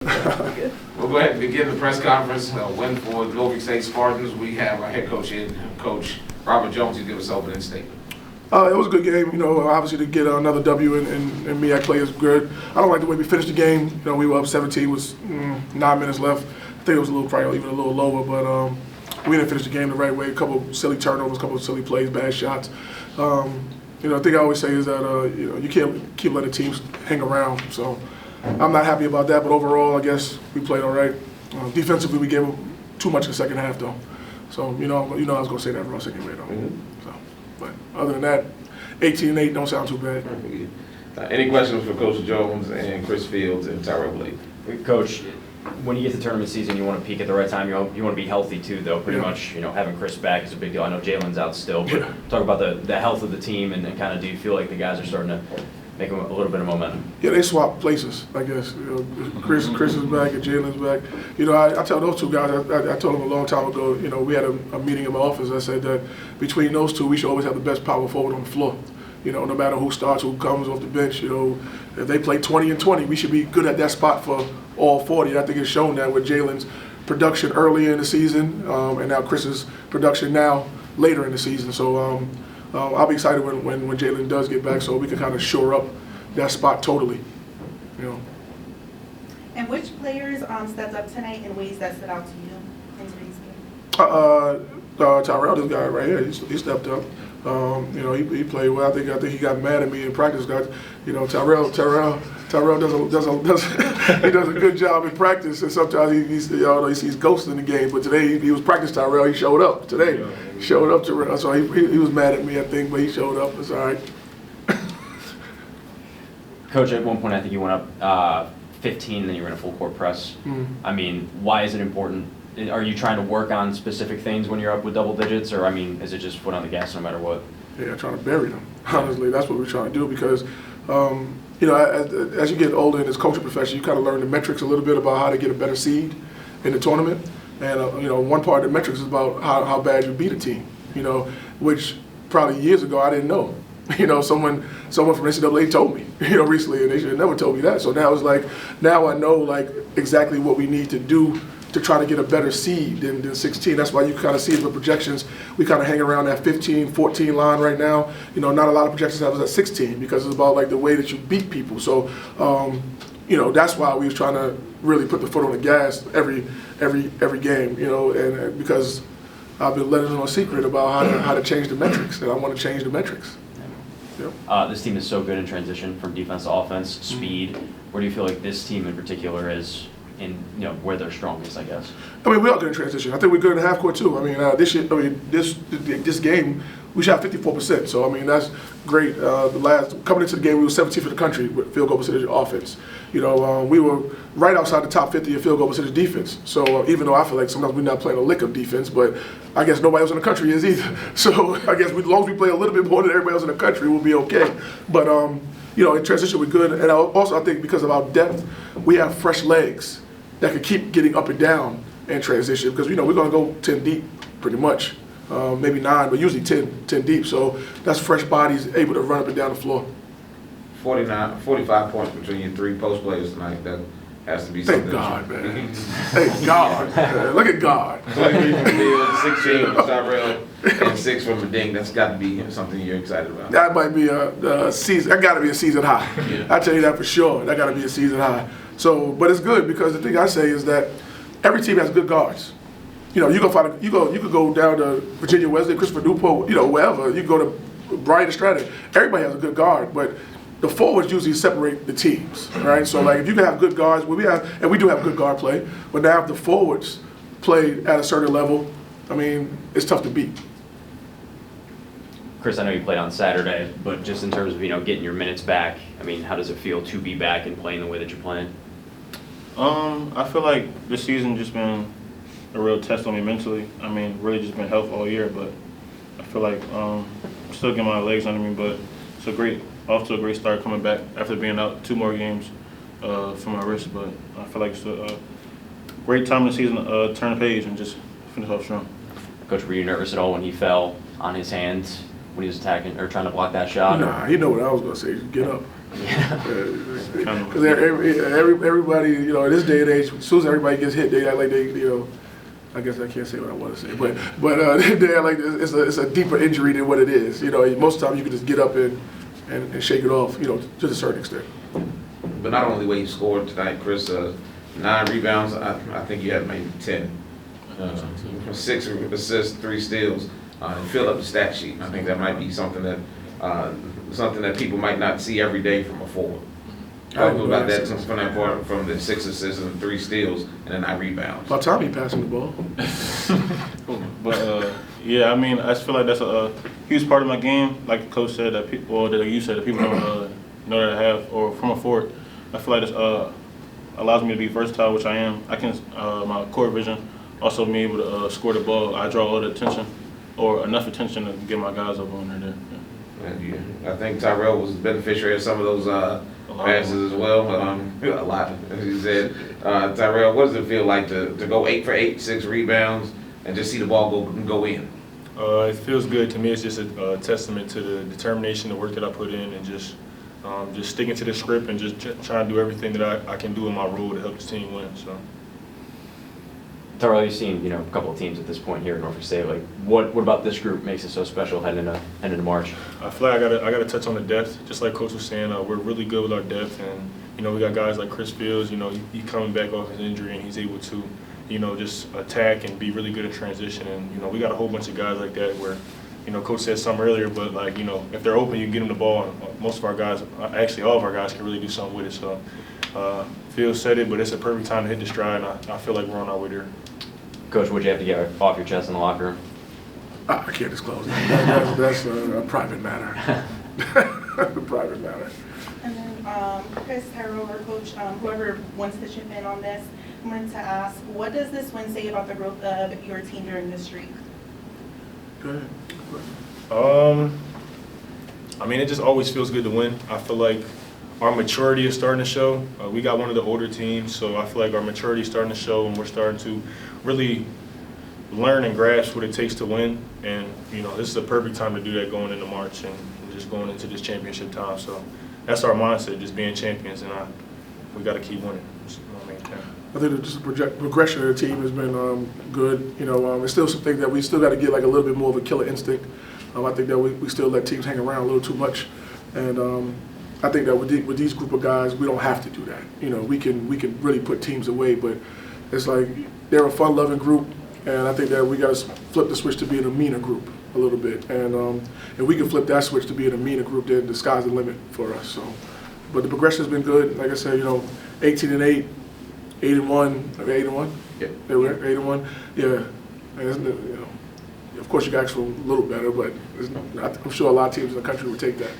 We'll go ahead and begin the press conference. Win for Norfolk State Spartans. We have our head coach here, Coach Robert Jones, to give us opening statement. It was a good game. Obviously to get another W and MEAC play is good. I don't like the way we finished the game. We were up 17 with 9 minutes left. I think it was probably even a little lower, but we didn't finish the game the right way. A couple of silly turnovers, a couple of silly plays, bad shots. The thing I always say is that you can't keep letting teams hang around. So I'm not happy about that. But overall, I guess we played all right. Defensively, we gave them too much in the second half, though. So I was going to say that for a second, though. Mm-hmm. But other than that, 18-8 don't sound too bad. Any questions for Coach Jones and Chris Fields and Tyrell Blake? Coach, when you get to tournament season, you want to peak at the right time. You want to be healthy too, though. Pretty much, having Chris back is a big deal. I know Jalen's out still, but talk about the health of the team and kind of, do you feel like the guys are starting to make a little bit of momentum? Yeah, they swap places, I guess. Chris is back and Jalen's back. I tell those two guys, I told them a long time ago, we had a meeting in my office. I said that between those two, we should always have the best power forward on the floor. No matter who starts, who comes off the bench, if they play 20 and 20, we should be good at that spot for all 40. I think it's shown that with Jalen's production earlier in the season and now Chris's production now later in the season. So I'll be excited when Jalen does get back so we can kind of shore up that spot totally. And which players stepped up tonight in ways that stood out to you in today's game? Tyrell, this guy right here, he stepped up. He played well. I think he got mad at me in practice. Tyrell does a good job in practice, and sometimes he sees ghosts in the game. But today he was practice Tyrell. He showed up today. Showed up to so he was mad at me, I think, but he showed up. It's all right. Coach, at one point I think you went up 15, and then you ran a full court press. I mean, why is it important? Are you trying to work on specific things when you're up with double digits, or is it just foot on the gas no matter what? Yeah, trying to bury them. Honestly, that's what we're trying to do because, as you get older in this coaching profession, you kind of learn the metrics a little bit about how to get a better seed in the tournament. And, one part of the metrics is about how bad you beat a team, which probably years ago I didn't know. Someone from NCAA told me, recently, and they should have never told me that. So now it's like, now I know exactly what we need to do to try to get a better seed than 16. That's why you kind of see the projections. We kind of hang around that 15, 14 line right now. Not a lot of projections have us at 16 because it's about the way that you beat people. So, that's why we was trying to really put the foot on the gas every game. And because I've been letting them know a secret about how to change the metrics, and I want to change the metrics. Yep. This team is so good in transition from defense to offense, speed. Where do you feel like this team in particular is in where they're strongest, I guess? We are good in transition. I think we're good in half court too. This game we shot 54%. So that's great. Coming into the game, we were 17th in the country with field goal percentage offense. We were right outside the top 50 in field goal percentage defense. So even though I feel like sometimes we're not playing a lick of defense, but I guess nobody else in the country is either. So I guess as long as we play a little bit more than everybody else in the country, we'll be okay. But in transition we're good, and I think because of our depth, we have fresh legs that could keep getting up and down in transition because we're going to go 10 deep pretty much, maybe 9, but usually 10 deep. So that's fresh bodies able to run up and down the floor. 45 points between your 3 post players tonight. That has to be something. Thank God, man. Thank God. Man. Look at God. 23 from Fields, 16 from Tyrell, and 6 from Meding. That's got to be something you're excited about. That might be a season. That got to be a season high. Yeah. I tell you that for sure. That got to be a season high. So, but it's good because the thing I say is that every team has good guards. You could go down to Virginia Wesley, Christopher Newport, wherever. You go to Brian Estrada. Everybody has a good guard, but the forwards usually separate the teams, right? So if you can have good guards, we do have good guard play, but now if the forwards play at a certain level, it's tough to beat. Chris, I know you played on Saturday, but just in terms of getting your minutes back, how does it feel to be back and playing the way that you're playing? I feel like this season just been a real test on me mentally. Really just been health all year, but I feel like I'm still getting my legs under me, but it's off to a great start coming back after being out 2 more games for my wrist. But I feel like it's a great time in the season to turn the page and just finish off strong. Coach, were you nervous at all when he fell on his hands when he was attacking or trying to block that shot? Nah, you know what I was going to say. Get up. Because everybody, you know, in this day and age, as soon as everybody gets hit, they act like they, you know, I guess I can't say what I want to say, but they act like it's a deeper injury than what it is. You know, most of the time you can just get up and shake it off, you know, to a certain extent. But not only the way you scored tonight, Chris, 9 rebounds, I think you had maybe 10. 6 assists, 3 steals, and fill up the stat sheet. I think that might be something that people might not see every day from a forward. Talk about that from that part, from the 6 assists and 3 steals and then 9 rebounds. About time he passing the ball. But yeah, I mean, I just feel like that's a huge part of my game. Like the coach said, that people, or that you said, that people don't know that I have, or from a forward. I feel like this allows me to be versatile, which I am. I can my court vision also be able to score the ball. I draw all the attention, or enough attention to get my guys up on there. I think Tyrell was the beneficiary of some of those passes as well. A lot, as you said. Tyrell, what does it feel like to go 8 for 8, 6 rebounds, and just see the ball go in? It feels good to me. It's just a testament to the determination, the work that I put in, and just sticking to the script and just trying to do everything that I can do in my role to help the team win. So. Tyrell, you've seen, you know, a couple of teams at this point here at Norfolk State. Like, what about this group makes it so special heading into March? I feel like I gotta touch on the depth. Just like Coach was saying, we're really good with our depth, and you know we got guys like Chris Fields. You know, he coming back off his injury and he's able to, you know, just attack and be really good at transition. And you know, we got a whole bunch of guys like that where, you know, Coach said something earlier, but like, you know, if they're open, you can get them the ball. And most of our guys, actually all of our guys, can really do something with it. So, Fields said it, but it's a perfect time to hit the stride, and I feel like we're on our way there. Coach, what'd you have to get off your chest in the locker room? I can't disclose that. That's a private matter. A private matter. And then Chris, Tyrell, or Coach, whoever wants to chip in on this, I wanted to ask, what does this win say about the growth of your team during this streak? Go ahead. I mean, it just always feels good to win. I feel like our maturity is starting to show. We got one of the older teams, so I feel like our maturity is starting to show, and we're starting to really learn and grasp what it takes to win. And you know, this is the perfect time to do that going into March and just going into this championship time. So that's our mindset, just being champions, and we got to keep winning. I think that just the progression of the team has been good. You know, it's still something that we still got to get like a little bit more of a killer instinct. I think that we still let teams hang around a little too much, and I think that with these group of guys, we don't have to do that. You know, we can really put teams away, but it's like they're a fun-loving group, and I think that we got to flip the switch to being a meaner group a little bit, and if we can flip that switch to being a meaner group, then the sky's the limit for us. So, but the progression has been good. Like I said, you know, 18-8, 8-1, 8-1. Yeah. They were 8-1. Yeah, and you know, of course you guys feel a little better, but I'm sure a lot of teams in the country would take that.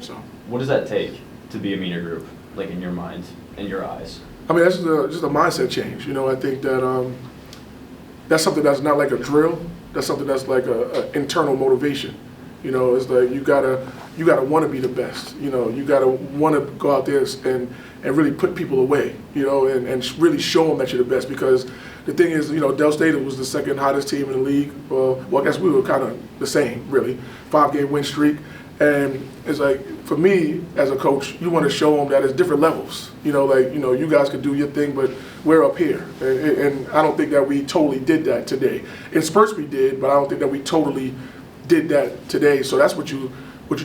So. What does that take to be a meaner group, like in your mind, in your eyes? I mean, that's just a mindset change. You know, I think that that's something that's not like a drill. That's something that's like a internal motivation. You know, it's like you gotta want to be the best. You know, you gotta want to go out there and really put people away. You know, and really show them that you're the best. Because the thing is, you know, Del State was the second hottest team in the league. Well, I guess we were kind of the same, really. 5-game win streak. And it's like, for me, as a coach, you want to show them that it's different levels. You know, like, you know, you guys can do your thing, but we're up here. And I don't think that we totally did that today. In spurts we did, but I don't think that we totally did that today. So that's what you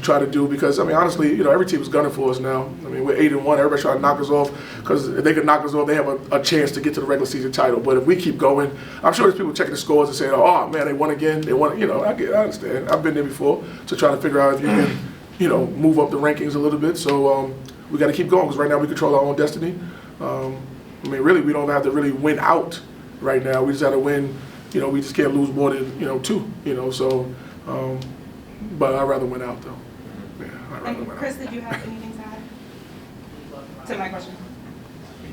try to do, because, I mean, honestly, you know, every team is gunning for us now. I mean, we're 8-1. Everybody's trying to knock us off, because if they can knock us off, they have a chance to get to the regular season title. But if we keep going, I'm sure there's people checking the scores and saying, oh, man, they won again. They won. You know, I understand. I've been there before to try to figure out if you can, you know, move up the rankings a little bit. So we got to keep going, because right now we control our own destiny. I mean, really, we don't have to really win out right now. We just have to win. You know, we just can't lose more than, you know, 2. You know, so. But I'd rather win out, though. Yeah, I'd rather win out. Chris, did you have anything to add to my question?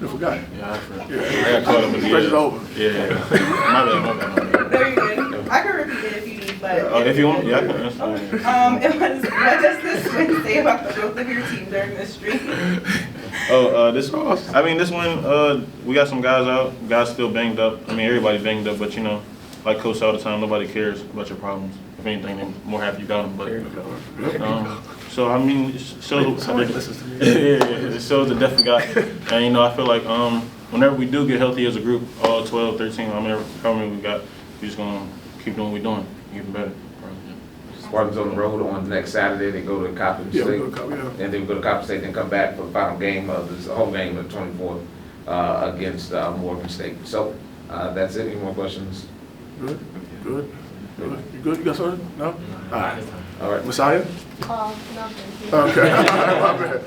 I forgot. Yeah, I forgot. Yeah. I got caught up in the Pressure's over. Yeah. My bad. Very good. I can repeat it if you need, but. If you want, yeah, I can answer. It was, what does this win say about the growth of your team during this streak? This one, we got some guys out. Guys still banged up. I mean, everybody's banged up, but you know, like Coach all the time, nobody cares about your problems. If anything, they're more happy you got them. But So I mean, it shows. Somebody listens to me. Yeah, it shows the depth we got. And you know, I feel like whenever we do get healthy as a group, all 12, 13, I mean, how many we got, we just gonna keep doing what we're doing, even better. Spartans on the road on next Saturday. They go to Coppin Yeah, we State. go to Coppin, yeah. And then we go to Coppin State, then come back for the final game of this home game of the 24th against Morgan State. So that's it. Any more questions? Good, good, good. You good? You got something? No? All right. All right. Messiah? No, thank you. Okay. My bad.